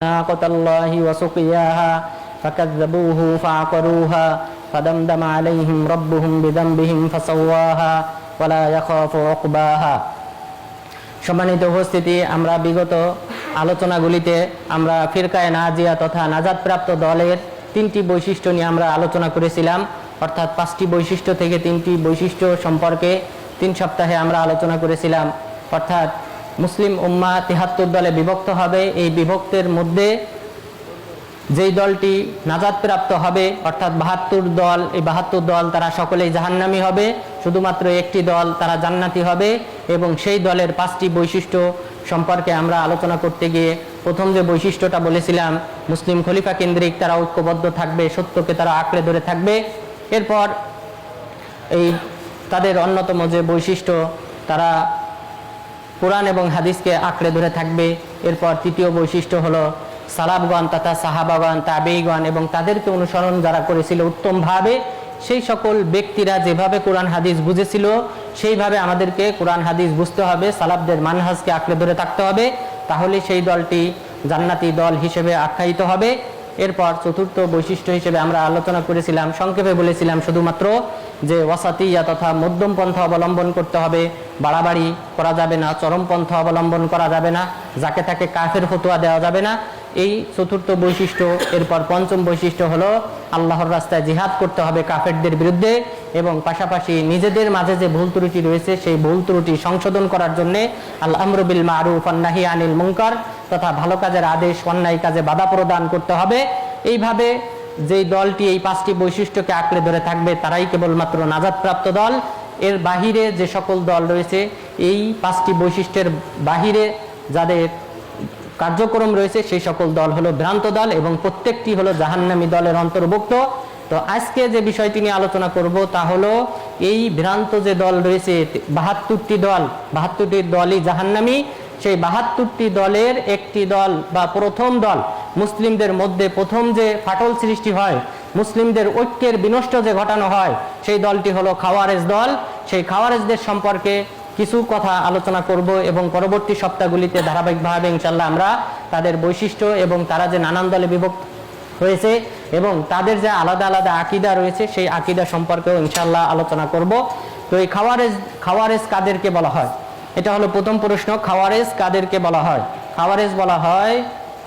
ناقة الله وسقياها فكذبوه فعقروها فدمدم عليهم ربهم بذنبهم فسواها ولا يخاف عقباها। সম্মানিত উপস্থিতি, আমরা বিগত আলোচনাগুলিতে আমরা ফিরকায়ে নাজিয়া তথা নাজাতপ্রাপ্ত দলের তিনটি বৈশিষ্ট্য নিয়ে আমরা আলোচনা করেছিলাম। অর্থাৎ 5টি বৈশিষ্ট্য থেকে 3টি বৈশিষ্ট্য সম্পর্কে 3 সপ্তাহে আমরা আলোচনা করেছিলাম। অর্থাৎ মুসলিম উম্মাহ 73 দলে বিভক্ত হবে। এই বিভক্তের মধ্যে যেই দলটি নাজাতপ্রাপ্ত হবে অর্থাৎ 72 দল, এই 72 দল তারা সকলেই জাহান্নামী হবে, শুধুমাত্র একটি দল তারা জান্নাতি হবে। এবং সেই দলের 5টি বৈশিষ্ট্য সম্পর্কে আমরা আলোচনা করতে গিয়ে প্রথম যে বৈশিষ্ট্যটা বলেছিলাম, মুসলিম খলিফা কেন্দ্রিক তারা ঐক্যবদ্ধ থাকবে, সত্যকে তারা আঁকড়ে ধরে থাকবে। এরপর এই তাদের অন্যতম যে বৈশিষ্ট্য, তারা কোরআন এবং হাদিসকে আঁকড়ে ধরে থাকবে। এরপর তৃতীয় বৈশিষ্ট্য হলো সালাফগণ তথা সাহাবাগণ, তাবেঈগণ এবং তাদেরকে অনুসরণ যারা করেছিল উত্তমভাবে, সেই সকল ব্যক্তিরা যেভাবে কোরআন হাদিস বুঝেছিল সেইভাবে আমাদেরকে কোরআন হাদিস বুঝতে হবে, সালাফদের মানহাজকে আঁকড়ে ধরে থাকতে হবে, তাহলে সেই দলটি জান্নাতি দল হিসেবে আখ্যায়িত হবে। এরপর চতুর্থ বৈশিষ্ট্য হিসেবে আমরা আলোচনা করেছিলাম, সংক্ষেপে বলেছিলাম শুধুমাত্র যে ওয়াসাতিয়া তথা মধ্যম পন্থা অবলম্বন করতে হবে, বাড়াবাড়ি করা যাবে না, চরম পন্থা অবলম্বন করা যাবে না, যাকে তাকে কাফের ফতোয়া দেওয়া যাবে না, এই চতুর্থ বৈশিষ্ট্য। এরপর পঞ্চম বৈশিষ্ট্য হলো আল্লাহর রাস্তায় জিহাদ করতে হবে কাফেরদের বিরুদ্ধে, এবং পাশাপাশি নিজেদের মাঝে যে ভুল ত্রুটি রয়েছে সেই ভুল ত্রুটি সংশোধন করার জন্য আল আমরু বিল মারুফ ওয়ান নাহি আনিল মুনকার তথা ভালো কাজের আদেশ, অন্যায় কাজে বাধা প্রদান করতে হবে। এইভাবে যেই দলটি এই 5টি বৈশিষ্ট্যকে আঁকড়ে ধরে থাকবে তারাই কেবলমাত্র নাজাতপ্রাপ্ত দল। এর বাহিরে যে সকল দল রয়েছে, এই 5টি বৈশিষ্ট্যের বাহিরে যাদের কার্যক্রম রয়েছে সেই সকল দল হলো ভ্রান্ত দল এবং প্রত্যেকটি হলো জাহান্নামী দলের অন্তর্ভুক্ত। তো আজকে যে বিষয়টি নিয়ে আলোচনা করব তা হলো এই ভ্রান্ত যে দল রয়েছে 72টি দল, 72টি দলই জাহান্নামী। সেই 72টি দলের একটি দল বা প্রথম দল, মুসলিমদের মধ্যে প্রথম যে ফাটল সৃষ্টি হয়, মুসলিমদের ঐক্যের বিনষ্ট যে ঘটানো হয়, সেই দলটি হলো খাওয়ারেজ দল। সেই খাওয়ারেজদের সম্পর্কে কিছু কথা আলোচনা করব এবং পরবর্তী সপ্তাহগুলিতে ধারাবাহিকভাবে ইনশাল্লাহ আমরা তাদের বৈশিষ্ট্য এবং তারা যে নানান দলে বিভক্ত হয়েছে এবং তাদের যে আলাদা আলাদা আকীদা রয়েছে সেই আকীদা সম্পর্কেও ইনশাল্লাহ আলোচনা করব। তো এই খাওয়ারেজ কাদেরকে বলা হয়, এটা হলো প্রথম প্রশ্ন। খাওয়ারেজ কাদেরকে বলা হয়? খাওয়ারেজ বলা হয়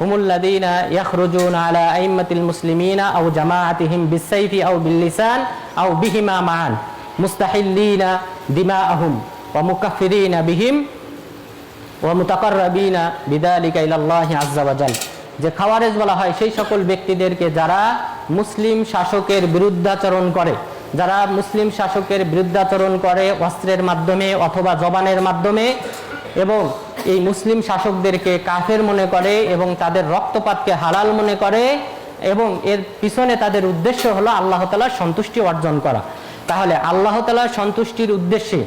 হুমুল্লাযীনা ইয়াখরুজুনা আলা আইম্মাতিল মুসলিমিনা আও জামাআতিহিম বিসসাইফি আও বিল্লিসান আও বিহিমা মান মুস্তাহিল্লিনা দিমাআহুম ওয়া মুকাফফিরিনা বিহিম ওয়া মুতাকাররাবিনা বিযালিকা ইলাল্লাহি আযজা ওয়া জাল। যে খাওয়ারেজ বলা হয় সেই সকল ব্যক্তিদেরকে যারা মুসলিম শাসকের বিরুদ্ধাচরণ করে, যারা মুসলিম শাসকের বিরুদ্ধাচরণ করে অস্ত্রের মাধ্যমে অথবা জবানের মাধ্যমে, এবং এই মুসলিম শাসকদেরকে কাফের মনে করে এবং তাদের রক্তপাতকে হালাল মনে করে, এবং এর পিছনে তাদের উদ্দেশ্য হলো আল্লাহ তাআলার সন্তুষ্টি অর্জন করা। তাহলে আল্লাহ তাআলার সন্তুষ্টির উদ্দেশ্যে,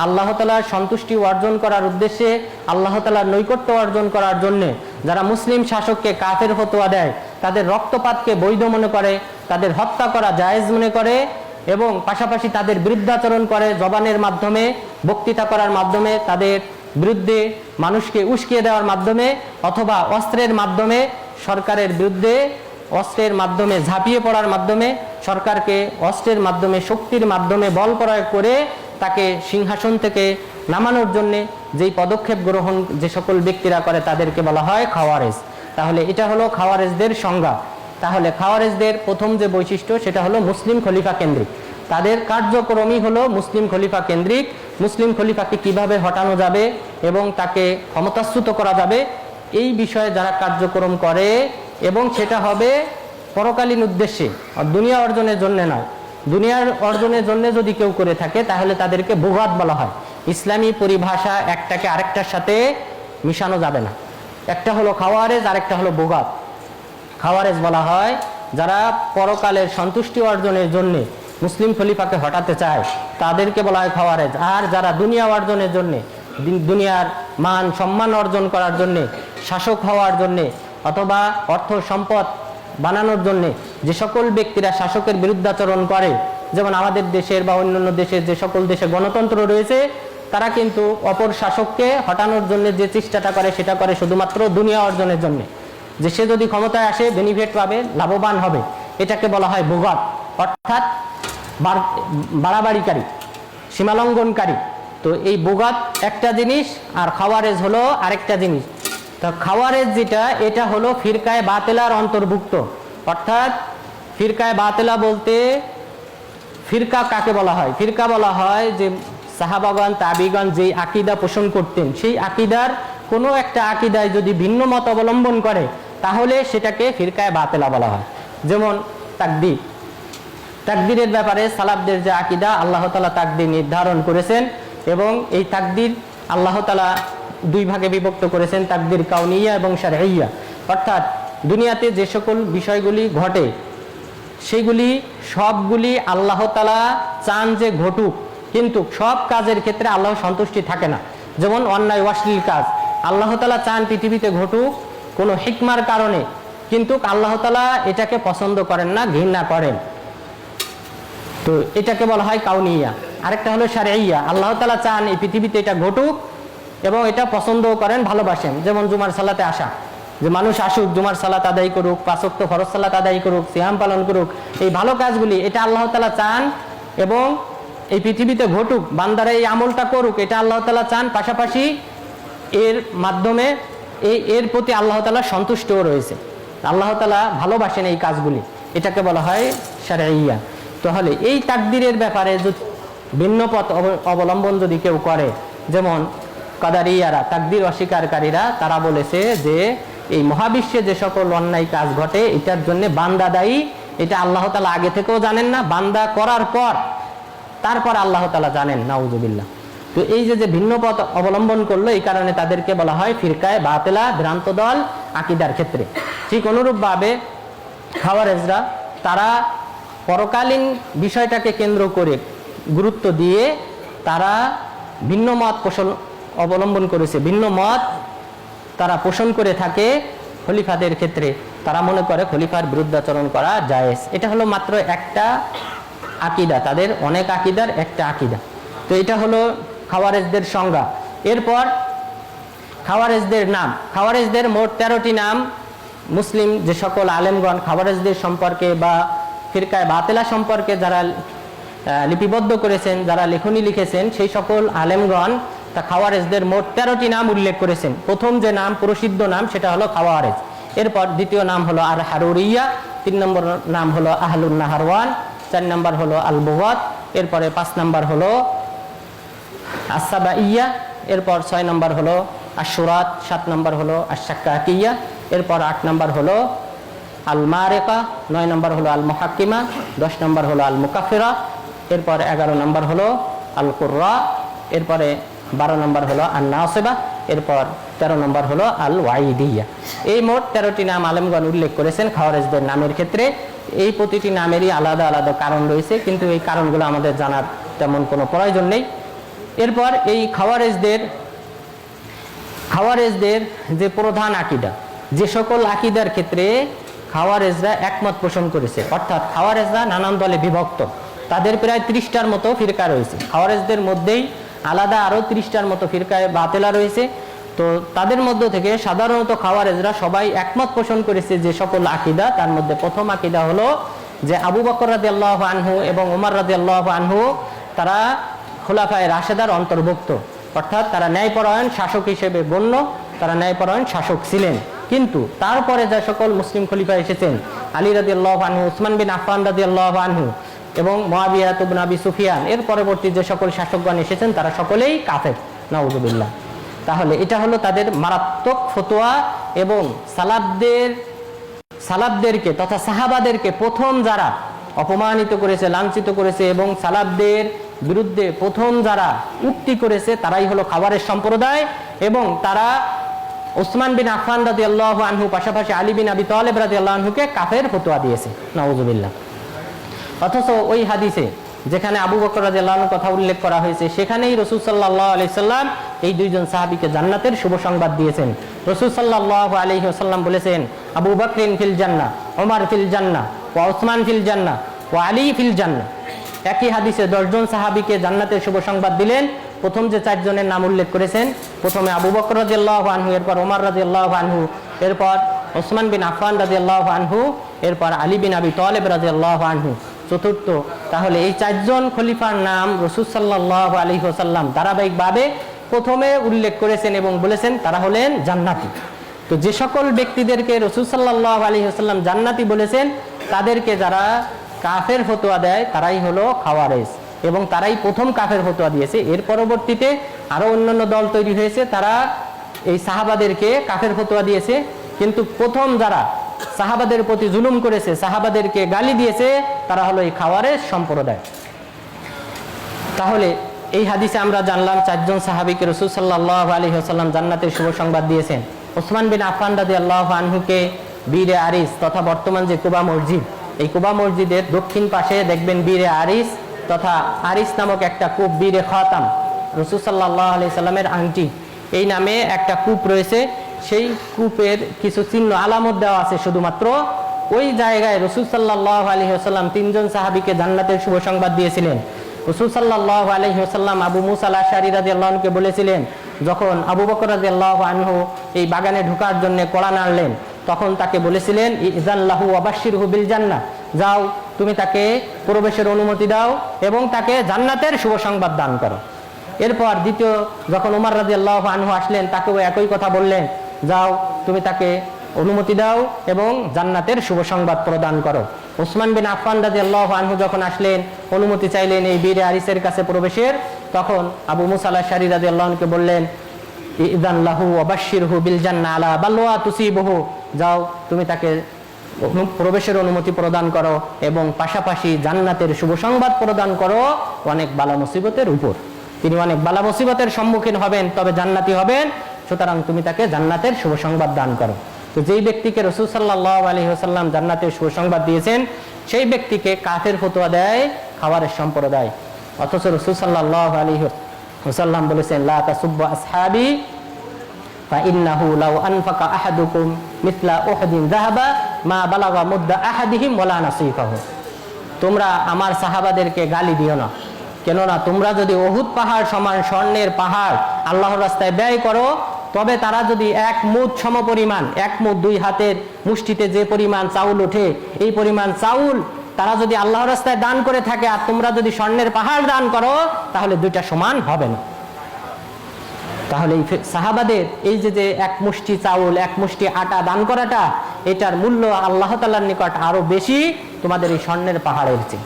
আল্লাহ তাআলার সন্তুষ্টি অর্জন করার উদ্দেশ্যে, আল্লাহ তাআলার নৈকট্য অর্জন করার জন্য যারা মুসলিম শাসককে কাফের ফতোয়া দেয়, তাদের রক্তপাতকে বৈধ মনে করে, তাদের হত্যা করা জায়েজ মনে করে এবং পাশাপাশি তাদের বিরুদ্ধাচরণ করে জবানের মাধ্যমে, বক্তৃতা করার মাধ্যমে, তাদের বিরুদ্ধে মানুষকে উস্কিয়ে দেওয়ার মাধ্যমে অথবা অস্ত্রের মাধ্যমে, সরকারের বিরুদ্ধে অস্ত্রের মাধ্যমে ঝাঁপিয়ে পড়ার মাধ্যমে, সরকারকে অস্ত্রের মাধ্যমে, শক্তির মাধ্যমে বল প্রয়োগ করে তাকে সিংহাসন থেকে নামানোর জন্য যেই পদক্ষেপ গ্রহণ যে সকল ব্যক্তিরা করে তাদেরকে বলা হয় খাওয়ারেজ। তাহলে এটা হলো খাওয়ারেজদের সংজ্ঞা। তাহলে খাওয়ারেজদের প্রথম যে বৈশিষ্ট্য সেটা হলো মুসলিম খলিফা কেন্দ্রিক। তাদের কার্যক্রমই হলো মুসলিম খলিফা কেন্দ্রিক। মুসলিম খলিফাকে কিভাবে হটানো যাবে এবং তাকে ক্ষমতাচ্যুত করা যাবে এই বিষয়ে যারা কার্যক্রম করে, এবং সেটা হবে পরকালীন উদ্দেশ্যে, দুনিয়া অর্জনের জন্য নয়। দুনিয়ার অর্জনের জন্য যদি কেউ করে থাকে তাহলে তাদেরকে বুগাত বলা হয়। ইসলামী পরিভাষা একটাকে আরেকটার সাথে মিশানো যাবে না। একটা হলো খাওয়ারেজ, আরেকটা হলো বুগাত। খাওয়ারেজ বলা হয় যারা পরকালের সন্তুষ্টি অর্জনের জন্য মুসলিম খলিফাকে হটাতে চায় তাদেরকে বলা হয় খাওয়ারেজ। আর যারা দুনিয়া অর্জনের জন্য, দুনিয়ার মান সম্মান অর্জন করার জন্য, শাসক হওয়ার জন্য অথবা অর্থ সম্পদ বানানোর জন্য যে সকল ব্যক্তিরা শাসকের বিরুদ্ধাচরণ করে, যেমন আমাদের দেশের বা অন্যান্য দেশের যে সকল দেশে গণতন্ত্র রয়েছে, তারা কিন্তু অপর শাসককে হটানোর জন্য যে চেষ্টাটা করে সেটা করে শুধুমাত্র দুনিয়া অর্জনের জন্য। যে সে যদি ক্ষমতায় আসে বেনিফিট পাবে, লাভবান হবে, এটাকে বলা হয় বুগত, অর্থাৎ বাড়াবাড়িকারী, সীমালঙ্ঘনকারী। তো এই বুগত একটা জিনিস আর খাওয়ারেজ হলো আরেকটা জিনিস। তো খাওয়ারেজ যেটা, এটা হলো ফিরকায়ে বাতিলার অন্তর্ভুক্ত। অর্থাৎ ফিরকায়ে বাতিলা বলতে ফিরকা কাকে বলা হয়? ফিরকা বলা হয় যে সাহাবাগণ তাবিগণ যেই আকীদা পোষণ করতেন, সেই আকীদার কোনো একটা আকীদায় যদি ভিন্ন মত অবলম্বন করে তাহলে সেটাকে ফিরকায়ে বাতিলা বলা হয়। যেমন তাকদীর, তাকদীরের ব্যাপারে সালাফদের যে আকীদা, আল্লাহ তাআলা তাকদীর নির্ধারণ করেছেন এবং এই তাকদীর আল্লাহ তাআলা দুই ভাগে বিভক্ত করেছেন, তাকদীর কাউনিয়া এবং শারঈয়া। অর্থাৎ দুনিয়াতে যে সকল বিষয়গুলি ঘটে সেগুলি সবগুলি আল্লাহ তাআলা চান যে ঘটুক, কিন্তু সব কাজের ক্ষেত্রে আল্লাহ সন্তুষ্টি থাকে না। যেমন অন্যায় অশ্লীল কাজ আল্লাহ তাআলা চান পৃথিবীতে ঘটুক কোনো হিকমার কারণে, কিন্তু আল্লাহ তাআলা এটাকে পছন্দ করেন না, ঘৃণা করেন। তো এটাকে বলা হয় কাউনিয়া। আরেকটা হলো শারঈয়া, আল্লাহ তাআলা চান এই পৃথিবীতে এটা ঘটুক এবং এটা পছন্দও করেন, ভালোবাসেন। যেমন জুমার সালাতে আসা, যে মানুষ আসুক, জুমার সালাত আদায় করুক, 5 ওয়াক্ত ফরজ সালাত আদায় করুক, সিয়াম পালন করুক, এই ভালো কাজগুলি এটা আল্লাহ তাআলা চান এবং এই পৃথিবীতে ঘটুক, বান্দারা এই আমলটা করুক, এটা আল্লাহ তাআলা চান। পাশাপাশি এর মাধ্যমে এর প্রতি আল্লাহ তাআলা সন্তুষ্টও রয়েছে, আল্লাহ তাআলা ভালোবাসেন এই কাজগুলি, এটাকে বলা হয় শারঈয়া। তাহলে এই তাকদীরের ব্যাপারে ভিন্ন পথ অবলম্বন যদি কেউ করে, যেমন কাদারিয়ারা, তাকদীর অস্বীকারীরা, তারা বলেছে যে এই মহাবিশ্বে যে সকল অন্যায় কাজ ঘটে এটার জন্য বান্দা দায়ী, এটা আল্লাহ তাআলা আগে থেকেও জানেন না, বান্দা করার পর তারপর আল্লাহ তাআলা জানেন, নাউযুবিল্লাহ। তো এই যে ভিন্ন পথ অবলম্বন করলো, এই কারণে তাদেরকে বলা হয় ফিরকায়ে বাতিলা, ভ্রান্ত দল আকীদার ক্ষেত্রে। ঠিক অনুরূপভাবে খাওয়ারেজরা, তারা পরকালীন বিষয়টাকে কেন্দ্র করে গুরুত্ব দিয়ে তারা ভিন্ন মত পোষণ অবলম্বন করেছে, ভিন্ন মত তারা পোষণ করে থাকে খলিফাদের ক্ষেত্রে। তারা মনে করে খলিফার বিরুদ্ধাচরণ করা জায়েজ। এটা হলো মাত্র একটা আকীদা, তাদের অনেক আকীদার একটা আকীদা। তো এটা হলো খাওয়ারেজদের সংজ্ঞা। এরপর খাওয়ারেজদের নাম, খাওয়ারেজদের মোট 13টি নাম মুসলিম যে সকল আলেমগণ খাওয়ারেজদের সম্পর্কে বা ফিরকায়ে বাতিলা সম্পর্কে যারা লিপিবদ্ধ করেছেন, যারা লেখনী লিখেছেন, সেই সকল আলেমগণ তা খাওয়ারেজদের মোট 13টি নাম উল্লেখ করেছেন। প্রথম যে নাম, প্রসিদ্ধ নাম, সেটা হলো খাওয়ারেজ। এরপর দ্বিতীয় নাম হলো আর হারুরিয়া, 3 নম্বর নাম হলো আহলুন নাহারওয়ান, 4 নম্বর হলো আল বুগাত, এরপরে 5 নম্বর হলো আসসাবাইয়া, এরপর 6 নম্বর হলো আশুরাত, 7 নম্বর হলো আশাক্কাকিয়া, এরপর 8 নম্বর হলো আল মারিকা, 9 নম্বর হলো আল মুহাক্কিমা, 10 নম্বর হলো আল মুকাফিরা, এরপর 11 নম্বর হলো আল কুররা, এরপরে 12 নম্বর হলো আন নাসিবা, এরপর 13 নম্বর হলো আল ওয়াইদিয়া। এই মোট 13টি নাম আলেমগণ উল্লেখ করেছেন খাওয়ারেজদের নামের ক্ষেত্রে। এই প্রতিটি নামেরই আলাদা আলাদা কারণ রয়েছে, কিন্তু এই কারণগুলো আমাদের জানার তেমন কোনো প্রয়োজন নেই। এরপর এই খাওয়ারেজদের যে প্রধান আকীদা, যে সকল আকীদার ক্ষেত্রে খাওয়ারেজরা একমত পোষণ করেছে, অর্থাৎ খাওয়ারেজরা নানান দলে বিভক্ত, তাদের প্রায় 30টার মতো ফিরকা রয়েছে। খাওয়ারেজদের মধ্যেই আলাদা আরও 30টার মতো ফিরকায়ে বাতিলা রয়েছে। তো তাদের মধ্য থেকে সাধারণত খাওয়ারেজরা সবাই একমত পোষণ করেছে যে সকল আকীদা, তার মধ্যে প্রথম আকীদা হলো যে আবু বকর রাদিয়াল্লাহু আনহু এবং ওমর রাদিয়াল্লাহু আনহু তারা খুলাফায়ে রাশেদার অন্তর্ভুক্ত, অর্থাৎ তারা ন্যায়পরায়ণ শাসক হিসেবে গণ্য, তারা ন্যায়পরায়ণ শাসক ছিলেন। কিন্তু তারপরে যে সকল মুসলিম খলিফা এসেছেন, আলী রাদিয়াল্লাহু আনহু, উসমান বিন আফফান রাদিয়াল্লাহু আনহু এবং মুআবিয়া ইবনে আবি সুফিয়ান, এর পরবর্তী যে সকল শাসকগণ এসেছেন তারা সকলেই কাফের, নাউযুবিল্লাহ। তাহলে এটা হলো তাদের মারাত্মক ফতোয়া। এবং সালাফদেরকে তথা সাহাবাদেরকে প্রথম যারা অপমানিত করেছে, লাঞ্ছিত করেছে এবং সালাফদের বিরুদ্ধে প্রথম যারা উক্তি করেছে তারাই হলো খাওয়ারেজ সম্প্রদায়। এবং তারা উসমান বিন আফফান রাদিয়াল্লাহু আনহু পাশাপাশি আলী বিন আবি তালেব রাদিয়াল্লাহু আনহুকে কাফের ফতোয়া দিয়েছে, নাউযুবিল্লাহ। অথচ ওই হাদিসে যেখানে আবু বকর রাদিয়াল্লাহু আনহুর কথা উল্লেখ করা হয়েছে, সেখানেই রাসূল সাল্লাল্লাহু আলাইহি সাল্লাম এই দুইজন সাহাবীকে জান্নাতের শুভ সংবাদ দিয়েছেন। রাসূল সাল্লাল্লাহু আলাইহি ওয়াসাল্লাম বলেছেন, আবু বকরিন ফিল জান্নাহ, ওমর ফিল জান্নাহ, ওয়া উসমান ফিল জান্নাহ, ওয়া আলী ফিল জান্নাহ। একই হাদিসে 10 জন সাহাবীকে জান্নাতের শুভ সংবাদ দিলেন। প্রথম যে 4 জনের নাম উল্লেখ করেছেন, প্রথমে আবু বকর রাদিয়াল্লাহু আনহু, এরপর ওমর রাদিয়াল্লাহু আনহু, এরপর ওসমান বিন আফফান রাদিয়াল্লাহু আনহু, এরপর আলী বিন আবি তালেব রাদিয়াল্লাহু আনহু চতুর্থ। তাহলে এই চারজন খলিফার নাম রাসূল সাল্লাল্লাহু আলাইহি ওয়াসাল্লাম ধারাবাহিকভাবে প্রথমে উল্লেখ করেছেন এবং বলেছেন তারা হলেন জান্নাতি। তো যে সকল ব্যক্তিদেরকে রাসূল সাল্লাল্লাহু আলাইহি ওয়াসাল্লাম জান্নাতি বলেছেন তাদেরকে যারা কাফের ফতোয়া দেয় তারাই হলো খাওয়ারেজ, এবং তারাই প্রথম কাফের ফতোয়া দিয়েছে। এর পরবর্তীতে আরো অন্যান্য দল তৈরি হয়েছে, তারা এই সাহাবাদেরকে কাফের ফতোয়া দিয়েছে, কিন্তু প্রথম যারা সাহাবাদের প্রতি জুলুম করেছে, সাহাবাদেরকে গালি দিয়েছে, তারা হলো এই খাওয়ারেজ সম্প্রদায়। তাহলে এই হাদিসে আমরা জানলাম চারজন সাহাবীকে রাসূল সাল্লাল্লাহু আলাইহি ওয়াসাল্লাম জান্নাতের শুভ সংবাদ দিয়েছেন। ওসমান বিন আফফান রাদিয়াল্লাহু আনহুকে বীরে আরিস তথা বর্তমান যে কুবা মসজিদ, এই কুবা মসজিদের দক্ষিণ পাশে দেখবেন বীরে আরিস তথা আরিস নামক একটা কূপ, বীরে খাতাম, রাসূল সাল্লাল্লাহু আলাইহি সাল্লামের আংটি, এই নামে একটা কূপ রয়েছে। সেই কূপের কিছু চিহ্ন আলামত দেওয়া আছে। শুধুমাত্র ওই জায়গায় রাসূল সাল্লাল্লাহু আলাইহি ওয়াসাল্লাম তিনজন সাহাবীকে জান্নাতের শুভ সংবাদ দিয়েছিলেন। রাসূল সাল্লাল্লাহু আলাইহি ওয়াসাল্লাম আবু মুসা আল-আশআরী রাদিয়াল্লাহু আনহুকে বলেছিলেন, যখন আবু বকর রাদিয়াল্লাহু আনহু এই বাগানে ঢোকার জন্য কড়া নাড়লেন, তখন তাকে বলেছিলেন ইযান লাহু ওয়া বাশশিরহু বিল জান্নাহ, যাও তুমি তাকে প্রবেশের অনুমতি দাও এবং তাকে জান্নাতের শুভ সংবাদ দান করো। এরপর দ্বিতীয় যখন ওমর রাদিয়াল্লাহু আনহু আসলেন, তাকেও একই কথা বললেন, যাও তুমি তাকে অনুমতি দাও এবং জান্নাতের শুভ সংবাদ প্রদান করো। ওসমান বিন আফফান রাদিয়াল্লাহু আনহু যখন আসলেন, অনুমতি চাইলেন এই বীরে আরিসের কাছে প্রবেশের, তখন আবু মুসা আল-আশআরী রাদিয়াল্লাহু আনহুকে বললেন ইযান লাহু ওয়া বাশশিরহু বিল জান্নাহ আলা বালওয়া তুসিবহু, যাও তুমি তাকে প্রবেশের অনুমতি প্রদান করো এবং পাশাপাশি জান্নাতের শুভ সংবাদ প্রদান করো অনেক বালা মুসিবতের উপর। তিনি অনেক বালা মুসিবতের সম্মুখীন হবেন, তবে জান্নাতি হবেন, সুতরাং তুমি তাকে জান্নাতের শুভ সংবাদ দান করো। তো যেই ব্যক্তিকে রাসূল সাল্লাল্লাহু আলাইহি ওয়াসাল্লাম জান্নাতের শুভ সংবাদ দিয়েছেন, সেই ব্যক্তিকে কাফের ফতোয়া দেয় খাওয়ারেজ সম্প্রদায়। অথচ রাসূল সাল্লাল্লাহু আলাইহি ওয়াসাল্লাম বলেছেন, লা তাসুব্বু আসহাবি ফাইন্নাহু লাউ আনফাকা আহাদুকুম মিসলা উহুদিন যাহাবা মা বালাগা মুদ্দা আহাদিহিম ওয়ালা নাসিফাহু। তোমরা আমার সাহাবাদেরকে গালি দিও না, কেননা তোমরা যদি উহুদ পাহাড় সমান স্বর্ণের পাহাড় আল্লাহর রাস্তায় ব্যয় করো, তবে তারা যদি এক মুদ সমপরিমাণ, এক মুদ দুই হাতের মুষ্টিতে যে পরিমাণ চাউল ওঠে, এই পরিমাণ চাউল তারা যদি আল্লাহর রাস্তায় দান করে থাকে আর তোমরা যদি স্বর্ণের পাহাড় দান করো, তাহলে দুইটা সমান হবে না। তাহলে এই সাহাবাদের এই যে এক মুষ্টি চাউল, এক মুষ্টি আটা দান করাটা, এটার মূল্য আল্লাহ তাআলার নিকট আরো বেশি তোমাদের এই স্বর্ণের পাহাড়ের চেয়ে।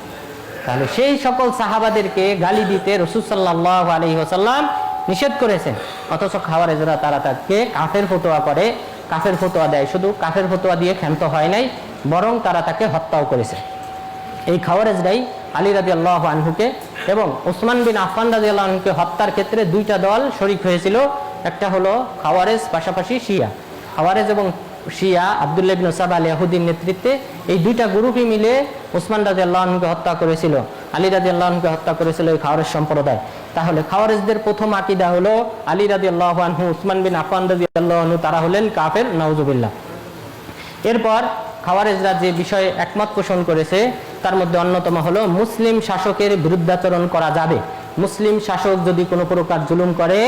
তাহলে সেই সকল সাহাবাদেরকে গালি দিতে রাসূল সাল্লাল্লাহু আলাইহি ওয়াসাল্লাম নিষেধ করেছেন। অথচ খাওয়ারেজরা তারা তাকে কাফের ফতোয়া করে, কাফের ফতোয়া দেয়। শুধু কাফের ফতোয়া দিয়ে ক্ষান্ত হয় নাই, বরং তারা তাকে হত্যাও করেছে। এই খাওয়ারেজরাই আলী রাদিয়াল্লাহু আনহুকে এবং ওসমান বিন আফফান রাদিয়াল্লাহু আনহুকে হত্যার ক্ষেত্রে দুইটা দল শরীক হয়েছিল। একটা হলো খাওয়ারেজ, পাশাপাশি শিয়া। খাওয়ারেজ এবং শিয়া আব্দুল্লাহ ইবনে সাবা আল ইয়াহুদির নেতৃত্বে এই দুইটা গ্রুপই মিলে ওসমান রাদিয়াল্লাহু আনহুকে হত্যা করেছিল, আলী রাদিয়াল্লাহু আনহুকে হত্যা করেছিল এই খাওয়ারেজ সম্প্রদায়। তাহলে খাওয়ারেজদের প্রথম আকীদা হলো আলী রাদিয়াল্লাহু আনহু, ওসমান বিন আফফান রাদিয়াল্লাহু আনহু তারা হলেন কাফের, নাউজুবিল্লাহ। এরপর খাওয়ারেজরা যে বিষয়ে একমত পোষণ করেছে তার মধ্যে অন্যতম হলো মুসলিম শাসকের বিরুদ্ধাচরণ করা যাবে। মুসলিম শাসক যদি কোনো প্রকার জুলুম করে,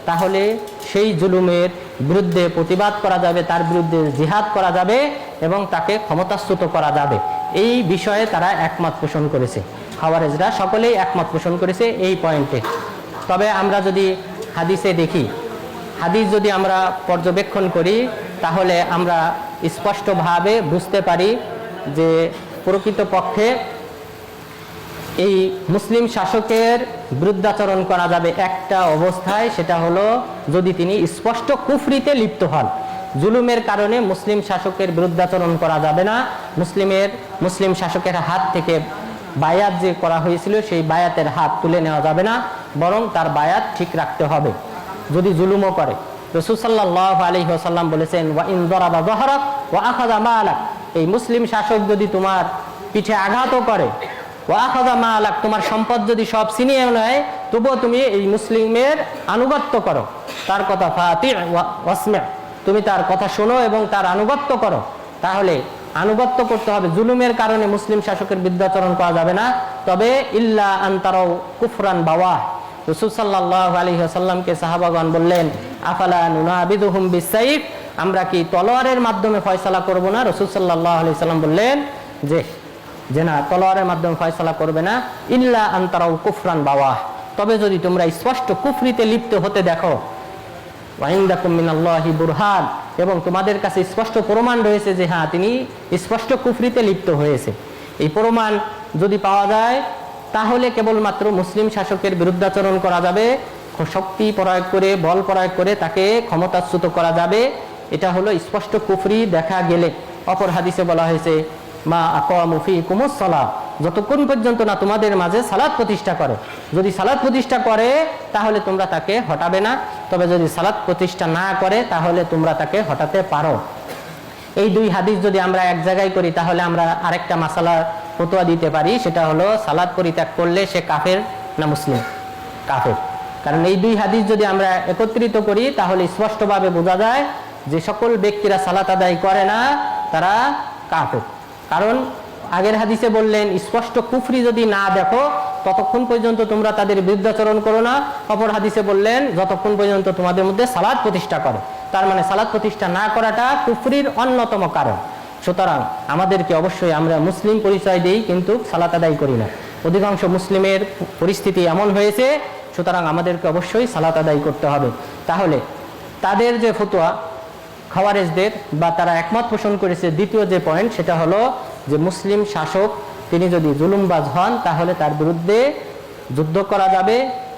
তাহলে সেই জুলুমের বিরুদ্ধে প্রতিবাদ করা যাবে, তার বিরুদ্ধে জিহাদ করা যাবে এবং তাকে ক্ষমতাচ্যুত করা যাবে। এই বিষয়ে তারা একমত পোষণ করেছে। খাওয়ারেজরা সকলেই একমত পোষণ করেছে এই পয়েন্টে। তবে আমরা যদি হাদিসে দেখি, হাদিস যদি আমরা পর্যবেক্ষণ করি, তাহলে আমরা স্পষ্টভাবে বুঝতে পারি যে প্রকৃতপক্ষে এই মুসলিম শাসকের বিরুদ্ধাচরণ করা যাবে একটা অবস্থায়, সেটা হলো যদি তিনি স্পষ্ট কুফরিতে লিপ্ত হন। জুলুমের কারণে মুসলিম শাসকের বিরুদ্ধাচরণ করা যাবে না। মুসলিম শাসকের হাত থেকে বায়াত যে করা হয়েছিল, সেই বায়াতের হাত তুলে নেওয়া যাবে না, বরং তার বায়াত ঠিক রাখতে হবে যদি জুলুমও করে। রাসূল সাল্লাল্লাহু আলাইহি ওয়াসাল্লাম বলেছেন, ওয়া ইন দারাবা যাহরাক ওয়া আখাযা মালাক, এই মুসলিম শাসক যদি তোমার পিঠে আঘাতও করে, ওয়া আখাযা মালাক, তোমার সম্পদ যদি সব ছিনিয়ে নেয়, তবুও তুমি এই মুসলিমের আনুগত্য করো, তার কথা ফাতি ওয়াসমি', তুমি তার কথা শোনো এবং তার আনুগত্য করো। তাহলে আনুগত্য করতে হবে। জুলুমের কারণে মুসলিম শাসকের বিরুদ্ধাচরণ করা যাবে না। তবে ইল্লা আন তারাউ কুফরান বাওয়াহ, রাসূল সাল্লাল্লাহু আলাইহি ওয়াসাল্লামকে সাহাবাগণ বললেন, আফালা নুনাবিদুহুম বিসাইফ, আমরা কি তলোয়ারের মাধ্যমে ফয়সালা করব না? রাসূল সাল্লাল্লাহু আলাইহি সাল্লাম বললেন যে না, তলোয়ারের মাধ্যমে ফয়সালা করবে না, ইল্লা আন তারাউ কুফরান বাওয়াহ, তবে যদি তোমরা স্পষ্ট কুফরিতে লিপ্ত হতে দেখো, ওয়া ইনদাকুম মিনাল্লাহি বুরহান, এবং তোমাদের কাছে স্পষ্ট প্রমাণ রয়েছে যে হ্যাঁ তিনি স্পষ্ট কুফরিতে লিপ্ত হয়েছে। এই প্রমাণ যদি পাওয়া যায় তাহলে কেবলমাত্র মুসলিম শাসকের বিরুদ্ধাচরণ করা যাবে, শক্তি প্রয়োগ করে, বল প্রয়োগ করে তাকে ক্ষমতাচ্যুত করা যাবে। এটা হলো স্পষ্ট কুফরি দেখা গেলে। অপর হাদিসে বলা হয়েছে মা আকামু ফিকুমুস সালাহ, যতক্ষণ পর্যন্ত না তোমাদের মাঝে সালাত প্রতিষ্ঠা করে। যদি সালাত প্রতিষ্ঠা করে তাহলে তোমরা তাকে হটাবে না, তবে যদি সালাত প্রতিষ্ঠা না করে তাহলে তোমরা তাকে হটাতে পারো। এই দুই হাদিস যদি আমরা এক জায়গায় করি তাহলে আমরা আরেকটা মাসালা ফতোয়া দিতে পারি, সেটা হলো সালাত পরিত্যাগ করলে সে কাফের না মুসলিম? কাফের। কারণ এই দুই হাদিস যদি আমরা একত্রিত করি তাহলে স্পষ্টভাবে বোঝা যায় যে সকল ব্যক্তিরা সালাত আদায় করে না তারা কাফের। কারণ আগের হাদিসে বললেন স্পষ্ট কুফরি যদি না দেখো ততক্ষণ পর্যন্ত তোমরা তাদের বিরুদ্ধাচরণ করো না। অপর হাদিসে বললেন যতক্ষণ পর্যন্ত তোমাদের মধ্যে সালাত প্রতিষ্ঠা করে। তার মানে সালাত প্রতিষ্ঠা না করাটা কুফরির অন্যতম কারণ। সুতরাং আমাদেরকে অবশ্যই, আমরা মুসলিম পরিচয় দিই কিন্তু সালাত আদায় করি না, অধিকাংশ মুসলিমের পরিস্থিতি এমন হয়েছে, সুতরাং আমাদেরকে অবশ্যই সালাত আদায় করতে হবে। তাহলে তাদের যে ফতোয়া খাওয়ারেজদের বা তারা একমত পোষণ করেছে, দ্বিতীয় যে পয়েন্ট সেটা হলো যে মুসলিম শাসক তিনি যদি জুলুমবাজ হন তাহলে তার বিরুদ্ধে যুদ্ধ করা যাবে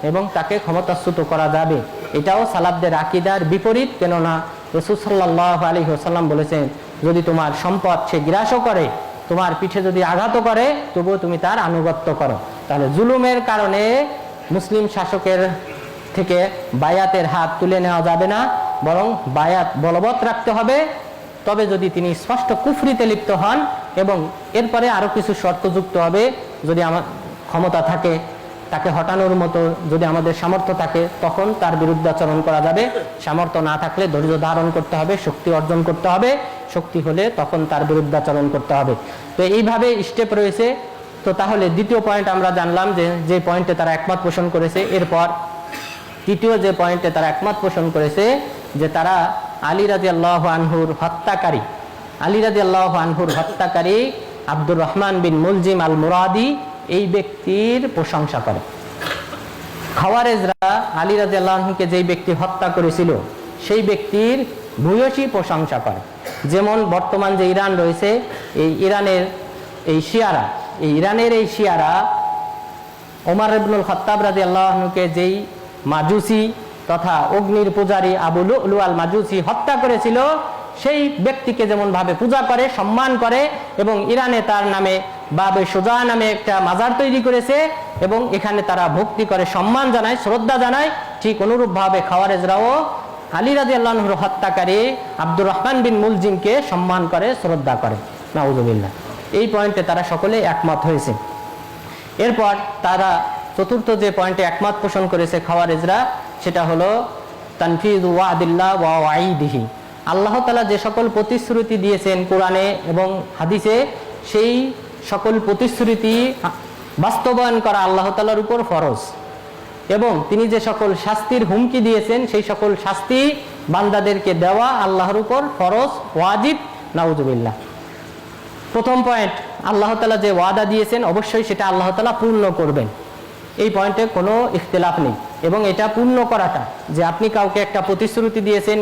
এবং তাকে ক্ষমতাচ্যুত করা যাবে। এটাও সালাফদের আকীদার বিপরীত। কেননা রাসূল সাল্লাল্লাহু আলাইহি ওয়াসাল্লাম বলেছেন যদি তোমার সম্পদ সে গ্রাসও করে, তোমার পিঠে যদি আঘাত করে, তবুও তুমি তার আনুগত্য করো। তাহলে জুলুমের কারণে মুসলিম শাসকের থেকে বায়াতের হাত তুলে নেওয়া যাবে না, বরং বায়াত বলবৎ রাখতে হবে। তবে যদি তিনি স্পষ্ট কুফরিতে লিপ্ত হন, এবং এরপরে আরো কিছু শর্ত যুক্ত হবে, যদি আমার ক্ষমতা থাকে তাকে হটানোর মতো, যদি আমাদের সামর্থ্য থাকে তখন তার বিরুদ্ধাচরণ করা যাবে, সামর্থ্য না থাকলে ধৈর্য ধারণ করতে হবে, শক্তি অর্জন করতে হবে, শক্তি হলে তখন তার বিরুদ্ধাচরণ করতে হবে। তো এইভাবে স্টেপ রয়েছে। তো তাহলে দ্বিতীয় পয়েন্ট আমরা জানলাম যে পয়েন্টে তারা একমত পোষণ করেছে। এরপর তৃতীয় যে পয়েন্টে তারা একমত পোষণ করেছে যে তারা আলী রাদিয়াল্লাহু আনহুর হত্যাকারী, আলী রাদিয়াল্লাহু আনহুর হত্যাকারী আব্দুর রহমান বিন মুলজিম আল মুরাদি এই ব্যক্তির প্রশংসা করে। খাওয়ারেজরা আলী রাদিয়াল্লাহু আনহুকে যেই ব্যক্তি হত্যা করেছিল সেই ব্যক্তির ভূয়সী প্রশংসা করে। যেমন বর্তমান যে ইরান রয়েছে, এই ইরানের এই শিয়ারা ওমর ইবনুল খাত্তাব রাদিয়াল্লাহু আনহুকে যেই মাজুসি তথা অগ্নির পূজারী আবু লুলু আল মাজুসি হত্যা করেছিল, সেই ব্যক্তিকে যেমন ভাবে পূজা করে, সম্মান করে, এবং ইরানে তার নামে বাবে সুজা নামে একটা মাজার তৈরি করেছে এবং এখানে তারা ভক্তি করে, সম্মান জানায়, শ্রদ্ধা জানায়। ঠিক অনুরূপ ভাবে খাওয়ারেজরাও আলী রাদিয়াল্লাহু আনহুর হত্যাকারী আব্দুর রহমান বিন মুলজিমকে সম্মান করে, শ্রদ্ধা করে। নাউযুবিল্লাহ। এই পয়েন্টে তারা সকলে একমত হয়েছে। এরপর তারা চতুর্থ যে পয়েন্টে একমত পোষণ করেছে খাওয়ারেজরা, সেটা হলো তানফিযু ওয়াদিল্লাহ ওয়া ওয়াঈদিহি। আল্লাহ তাআলা যে সকল প্রতিশ্রুতি দিয়েছেন কোরআনে এবং হাদিসে, সেই সকল প্রতিশ্রুতি বাস্তবায়ন করা আল্লাহ তাআলার উপর ফরজ, এবং তিনি যে সকল শাস্তির হুমকি দিয়েছেন সেই সকল শাস্তি বান্দাদেরকে দেওয়া আল্লাহর উপর ফরজ, ওয়াজিব। নাউযুবিল্লাহ। প্রথম পয়েন্ট, আল্লাহ তাআলা যে ওয়াদা দিয়েছেন অবশ্যই সেটা আল্লাহ তাআলা পূর্ণ করবেন। এই পয়েন্টে কোনো ইখতিলাফ নেই। এবং এটা পূর্ণ করাটা, যে আপনি কাউকে একটা প্রতিশ্রুতি দিয়েছেন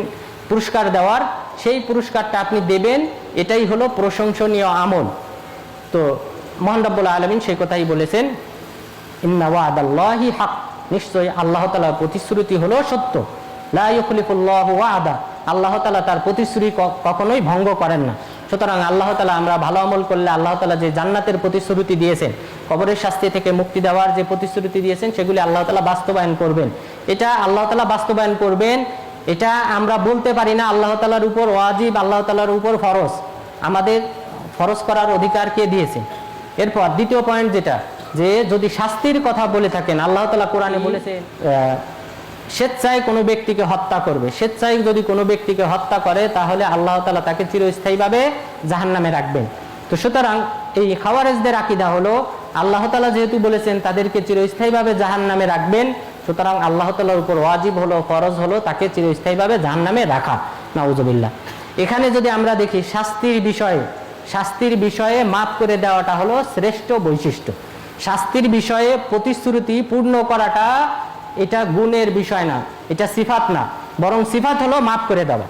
পুরস্কার দেওয়ার, সেই পুরস্কারটা আপনি দেবেন, এটাই হলো প্রশংসনীয় আমল। তো মহান রব্বুল আলামিন সেই কথাই বলেছেন, ইন্না ওয়াদাল্লাহি হক, নিশ্চয়ই আল্লাহ তাআলার প্রতিশ্রুতি হলো সত্য। লা ইউখলিফুল্লাহু ওয়াদা, আল্লাহ তাআলা তার প্রতিশ্রুতি কখনোই ভঙ্গ করেন না। সুতরাং আল্লাহ তাআলা, আমরা ভালো আমল করলে আল্লাহ তাআলা যে জান্নাতের প্রতিশ্রুতি দিয়েছেন, কবরের শাস্তি থেকে মুক্তি দেওয়ার যে প্রতিশ্রুতি দিয়েছেন, সেগুলি আল্লাহ তাআলা বাস্তবায়ন করবেন। এটা আল্লাহ তাআলা বাস্তবায়ন করবেন, এটা আমরা বলতে পারি না। আল্লাহ তাআলার উপর ওয়াজিব, আল্লাহ তাআলার উপর ফরজ। আমাদের ফরজ করার অধিকার কে দিয়েছে? এরপর দ্বিতীয় পয়েন্ট যেটা, যে যদি শাস্তির কথা বলে থাকেন, আল্লাহ তাআলা কোরআনে বলেছেন স্বেচ্ছায় কোনো ব্যক্তিকে হত্যা করবে, স্বেচ্ছায় যদি কোনো ব্যক্তিকে হত্যা করে তাহলে আল্লাহ তাআলা তাকে চিরস্থায়ীভাবে জাহান্নামে রাখবেন। তো সুতরাং এই খাওয়ারেজদের আকীদা হলো আল্লাহ তাআলা যেহেতু বলেছেন তাদেরকে চিরস্থায়ীভাবে জাহান্নামে রাখবেন, সুতরাং আল্লাহ তাআলার উপর ওয়াজিব হলো, ফরজ হলো তাকে চিরস্থায়ীভাবে জাহান্নামে রাখা। নাউজুবিল্লাহ। এখানে যদি আমরা দেখি শাস্তির বিষয়ে মাফ করে দেওয়াটা হলো শ্রেষ্ঠ বৈশিষ্ট্য। শাস্তির বিষয়ে প্রতিশ্রুতি পূর্ণ করাটা এটা গুণের বিষয় না, এটা সিফাত না, বরং সিফাত হলো মাফ করে দেওয়া।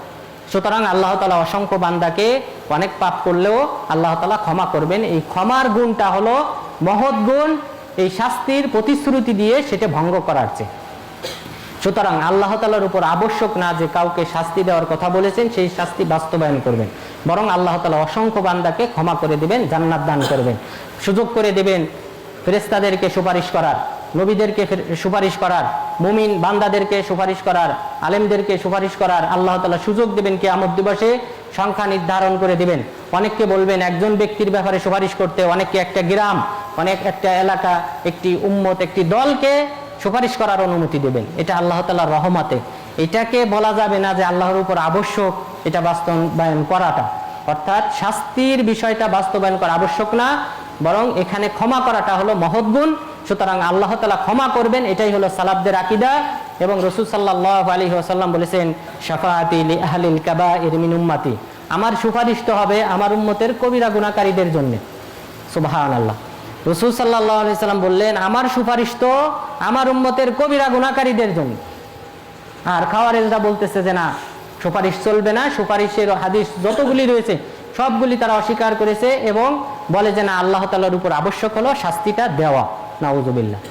সুতরাং আল্লাহ তাআলা অসংখ্য বান্দাকে অনেক পাপ করলেও আল্লাহ তাআলা ক্ষমা করবেন। এই ক্ষমার গুণটা হলো মহৎ গুণ, এই শাস্তির প্রতিশ্রুতি দিয়ে সেটা ভঙ্গ করার চেয়ে। সুতরাং আল্লাহ তাআলার উপর আবশ্যক না যে কাউকে শাস্তি দেওয়ার কথা বলেছেন সেই শাস্তি বাস্তবায়ন করবেন, বরং আল্লাহ তাআলা অসংখ্য বান্দাকে ক্ষমা করে দিবেন, জান্নাত দান করবেন, সুযোগ করে দিবেন ফেরেশতাদেরকে সুপারিশ করার, নবীদেরকে সুপারিশ করার, মুমিন বান্দাদেরকে সুপারিশ করার, আলেমদেরকে সুপারিশ করার আল্লাহ তাআলা সুযোগ দেবেন। কিয়ামত দিবসে সংখ্যা নির্ধারণ করে দিবেন। অনেককে বলবেন একজন ব্যক্তির ব্যাপারে সুপারিশ করতে, অনেককে একটা গ্রাম, অনেক একটা এলাকা, একটি উম্মত, একটি দলকে সুপারিশ করার অনুমতি দেবেন। এটা আল্লাহ তাআলার রহমতে। এটাকে বলা যাবে না যে আল্লাহর উপর আবশ্যক এটা বাস্তবায়ন করাটা, অর্থাৎ শাস্তির বিষয়টা বাস্তবায়ন করা আবশ্যক না, বরং এখানে ক্ষমা করাটা হলো মহৎ গুণ। সুতরাং আল্লাহ তাআলা ক্ষমা করবেন, এটাই হলো সালাফদের আকীদা। এবং রাসূল সাল্লাল্লাহু আলাইহি ওয়াসাল্লাম বলেছেন, শাফাআতি লি আহলিল কাবাইর মিন উম্মতি, আমার সুপারিশ তো হবে আমার উম্মতের কবিরা গুনাহকারীদের জন্য। সুবহানাল্লাহ। রাসূল সাল্লাল্লাহু আলাইহি ওয়াসাল্লাম বললেন, আমার সুপারিশ তো আমার উম্মতের কবিরা গুনাহকারীদের জন্য। আর খাওয়ারেজরা বলতেছে যে না, সুপারিশ চলবে না, সুপারিশের হাদিস যতগুলি রয়েছে সবগুলি তারা অস্বীকার করেছে এবং বলে যে না, আল্লাহ তাআলার উপর আবশ্যক হলো শাস্তিটা দেওয়া। নাউজুবিল্লাহ।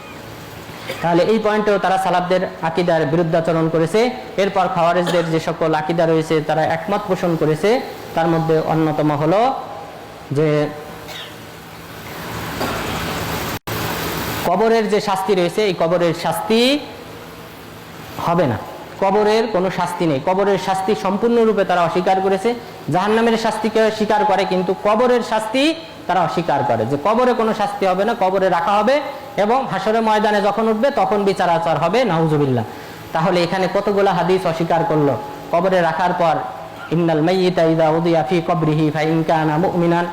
তাহলে এই পয়েন্টেও তারা সালাফদের আকীদার বিরুদ্ধাচরণ করেছে। এরপর খাওয়ারেজদের যে সকল আকীদা রয়েছে তারা একমত পোষণ করেছে। তার মধ্যে অন্যতম হলো যে কবরের যে শাস্তি রয়েছে, এই কবরের শাস্তি হবে না, কবরের কোনো শাস্তি নেই। কবরের শাস্তি সম্পূর্ণরূপে তারা অস্বীকার করেছে। জাহান্নামের শাস্তিকে স্বীকার করে, কিন্তু কবরের শাস্তি তারা অস্বীকার করে যে কবরে কোনো শাস্তি হবে না, কবরে রাখা হবে এবং হাসরের ময়দানে যখন উঠবে তখন বিচার আচার হবে। নাউজুবিল্লাহ। তাহলে এখানে কতগুলো হাদিস অস্বীকার করলো। কবরে রাখার পর ইন্নাল মাইয়িতা ইযা উযিয়া ফি কবরিহি ফাইন কানা মুমিনান,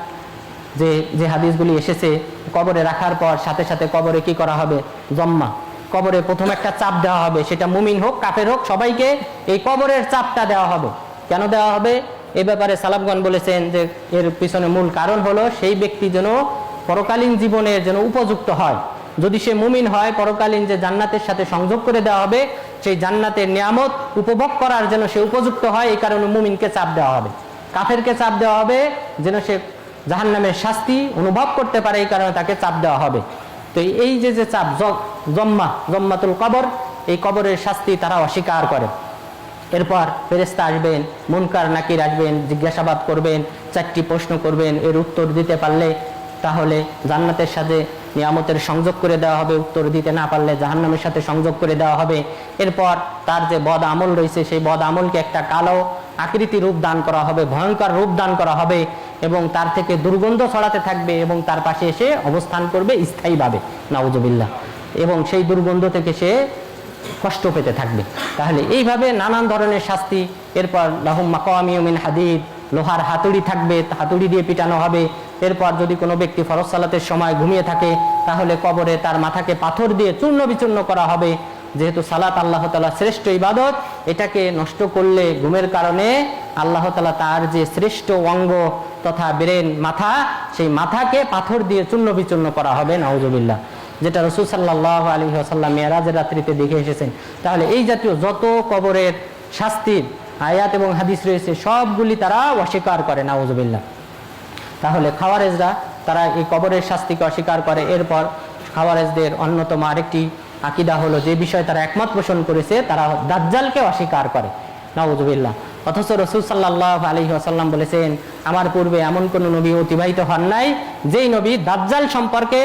যে হাদিসগুলি এসেছে, কবরে রাখার পর সাথে সাথে কবরে কি করা হবে? জম্মা, কবরে প্রথম একটা চাপ দেওয়া হবে, সেটা মুমিন হোক কাফের হোক সবাইকে এই কবরের চাপটা দেওয়া হবে। কেন দেওয়া হবে? এ ব্যাপারে সালাফগণ বলেছেন যে এর পিছনে মূল কারণ হলো সেই ব্যক্তি যেন পরকালীন জীবনের যেন উপযুক্ত হয়। যদি সে মুমিন হয়, পরকালীন যে জান্নাতের সাথে সংযোগ করে দেওয়া হবে, সেই জান্নাতের নিয়ামত উপভোগ করার যেন সে উপযুক্ত হয়, এই কারণে মুমিনকে চাপ দেওয়া হবে। কাফেরকে চাপ দেওয়া হবে যেন সে জাহান্নামের শাস্তি অনুভব করতে পারে, এই কারণে তাকে চাপ দেওয়া হবে। তো এই যে চাপ, জম্মাতুল কবর, এই কবরের শাস্তি তারা অস্বীকার করে। এরপর ফেরেশতা আসবেন, মুনকার নাকির আসবেন, জিজ্ঞাসাবাদ করবেন, 4টি প্রশ্ন করবেন। এর উত্তর দিতে পারলে তাহলে জান্নাতের সাথে নিয়ামতের সংযোগ করে দেওয়া হবে, উত্তর দিতে না পারলে জাহান্নামের সাথে সংযোগ করে দেওয়া হবে। এরপর তার যে বদ আমল রয়েছে সেই বদ আমলকে একটা কালো আকৃতি রূপ দান করা হবে, ভয়ঙ্কর রূপ দান করা হবে এবং তার থেকে দুর্গন্ধ ছড়াতে থাকবে এবং তার পাশে এসে অবস্থান করবে স্থায়ীভাবে। নাউজুবিল্লাহ। এবং সেই দুর্গন্ধ থেকে সে কষ্ট পেতে থাকবে। তাহলে এইভাবে নানান ধরনের শাস্তি। এরপর লাহুম মাকামিউ মিন হাদিদ, লোহার হাতুড়ি থাকবে, হাতুড়ি দিয়ে পিটানো হবে। এরপর যদি কোনো ব্যক্তি ফরজ সালাতের সময় ঘুমিয়ে থাকে তাহলে কবরে তার মাথাকে পাথর দিয়ে চূর্ণ বিচূর্ণ করা হবে। যেহেতু সালাত আল্লাহ তাআলা শ্রেষ্ঠ ইবাদত, এটাকে নষ্ট করলে ঘুমের কারণে আল্লাহ তাআলা তার যে শ্রেষ্ঠ অঙ্গ তথা ব্রেন, মাথা, সেই মাথাকে পাথর দিয়ে চূর্ণ বিচূর্ণ করা হবে। নাউজুবিল্লাহ। যেটা রাসূল সাল্লাল্লাহু আলাইহি ওয়াসাল্লাম মিরাজের রাত্রিতে দেখে এসেছেন। তাহলে এই জাতীয় যত কবরের শাস্তির আয়াত এবং হাদিস রয়েছে সবগুলি তারা অস্বীকার করে। নাউজুবিল্লাহ। তাহলে খাওয়ারেজরা তারা এই কবরের শাস্তিকে অস্বীকার করে। এরপর খাওয়ারেজদের অন্যতম আরেকটি আকীদা হলো, যে বিষয়ে তারা একমত পোষণ করেছে, তারা দাজ্জালকে অস্বীকার করে। নাউজুবিল্লাহ। অথচ রাসূল সাল্লাল্লাহু আলাইহি ওয়াসাল্লাম বলেছেন, আমার পূর্বে এমন কোন নবী অতিবাহিত হন নাই যেই নবী দাজ্জাল সম্পর্কে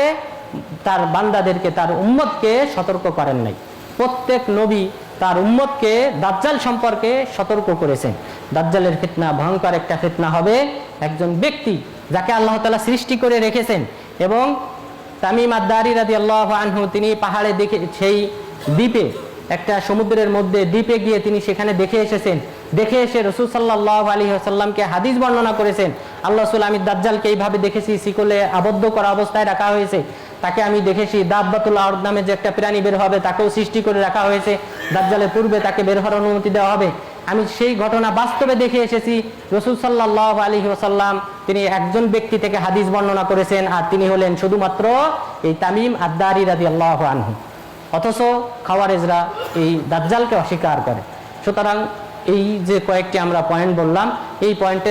তার বান্দাদেরকে, তার উম্মতকে সতর্ক করেন নাই। প্রত্যেক নবী তার উম্মতকে দাজ্জাল সম্পর্কে সতর্ক করেছেন। দাজ্জালের ফিতনা ভয়ঙ্কর একটা ফিতনা হবে। একজন ব্যক্তি যাকে আল্লাহ তাআলা সৃষ্টি করে রেখেছেন এবং তামিম আদ-দারি রাদিয়াল্লাহু আনহু, তিনি পাহাড়ে দেখে, সেই দ্বীপে, একটা সমুদ্রের মধ্যে দ্বীপে গিয়ে তিনি সেখানে দেখে এসেছেন। দেখে এসে রাসূল সাল্লাল্লাহু আলাইহি ওয়াসাল্লামকে হাদিস বর্ণনা করেছেন, আল্লাহ রাসূল, আমি দাজ্জালকে এইভাবে দেখেছি, শিকলে আবদ্ধ করা অবস্থায় রাখা হয়েছে। তাকে আমি দেখেছি দাব্বাতুল আরদ নামে যে একটা প্রাণী বের হবে, তাকেও সৃষ্টি করে রাখা হয়েছে। দাজ্জালের পূর্বে তাকে বের হওয়ার অনুমতি দেওয়া হবে। আমি সেই ঘটনা বাস্তবে দেখে এসেছি। রাসূল সাল্লাল্লাহু আলাইহি ওয়াসাল্লাম তিনি একজন ব্যক্তি থেকে হাদিস বর্ণনা করেছেন, আর তিনি হলেন শুধুমাত্র এই তামিম আদ-দারি রাদিয়াল্লাহু আনহু। অথচ খাওয়ারেজরা এই দাজ্জালকে অস্বীকার করে। সুতরাং এই যে কয়েকটি আমরা পয়েন্ট বললাম, এই পয়েন্টে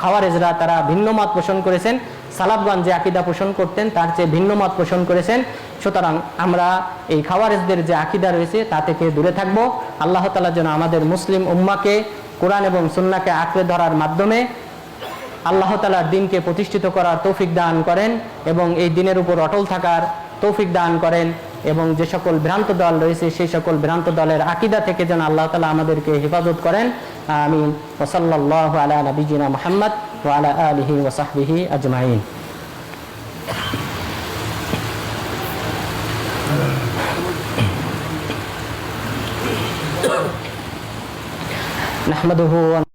খাওয়ারেজরা তারা ভিন্ন মত পোষণ করেছেন, সালাফগণ যে আকীদা পোষণ করতেন তার চেয়ে ভিন্ন মত পোষণ করেছেন। সুতরাং আমরা এই খাওয়ারেজদের যে আকীদা রয়েছে তা থেকে দূরে থাকব। আল্লাহ তাআলা যেন আমাদের মুসলিম উম্মাহকে কোরআন এবং সুন্নাহকে আঁকড়ে ধরার মাধ্যমে আল্লাহ তাআলার দ্বীনকে প্রতিষ্ঠিত করার তৌফিক দান করেন এবং এই দ্বীনের উপর অটল থাকার তৌফিক দান করেন, এবং যে সকল ভ্রান্ত দল রয়েছে সেই সকল ভ্রান্ত দলের আকীদা থেকে যেন আল্লাহ তাআলা আমাদেরকে হেফাজত করেন। আমিন। ওয়া সাল্লাল্লাহু আলা নাবিয়িনা মুহাম্মদ ওয়া আলা আলিহি ওয়া সাহবিহি আজমাইন। নাহমাদুহু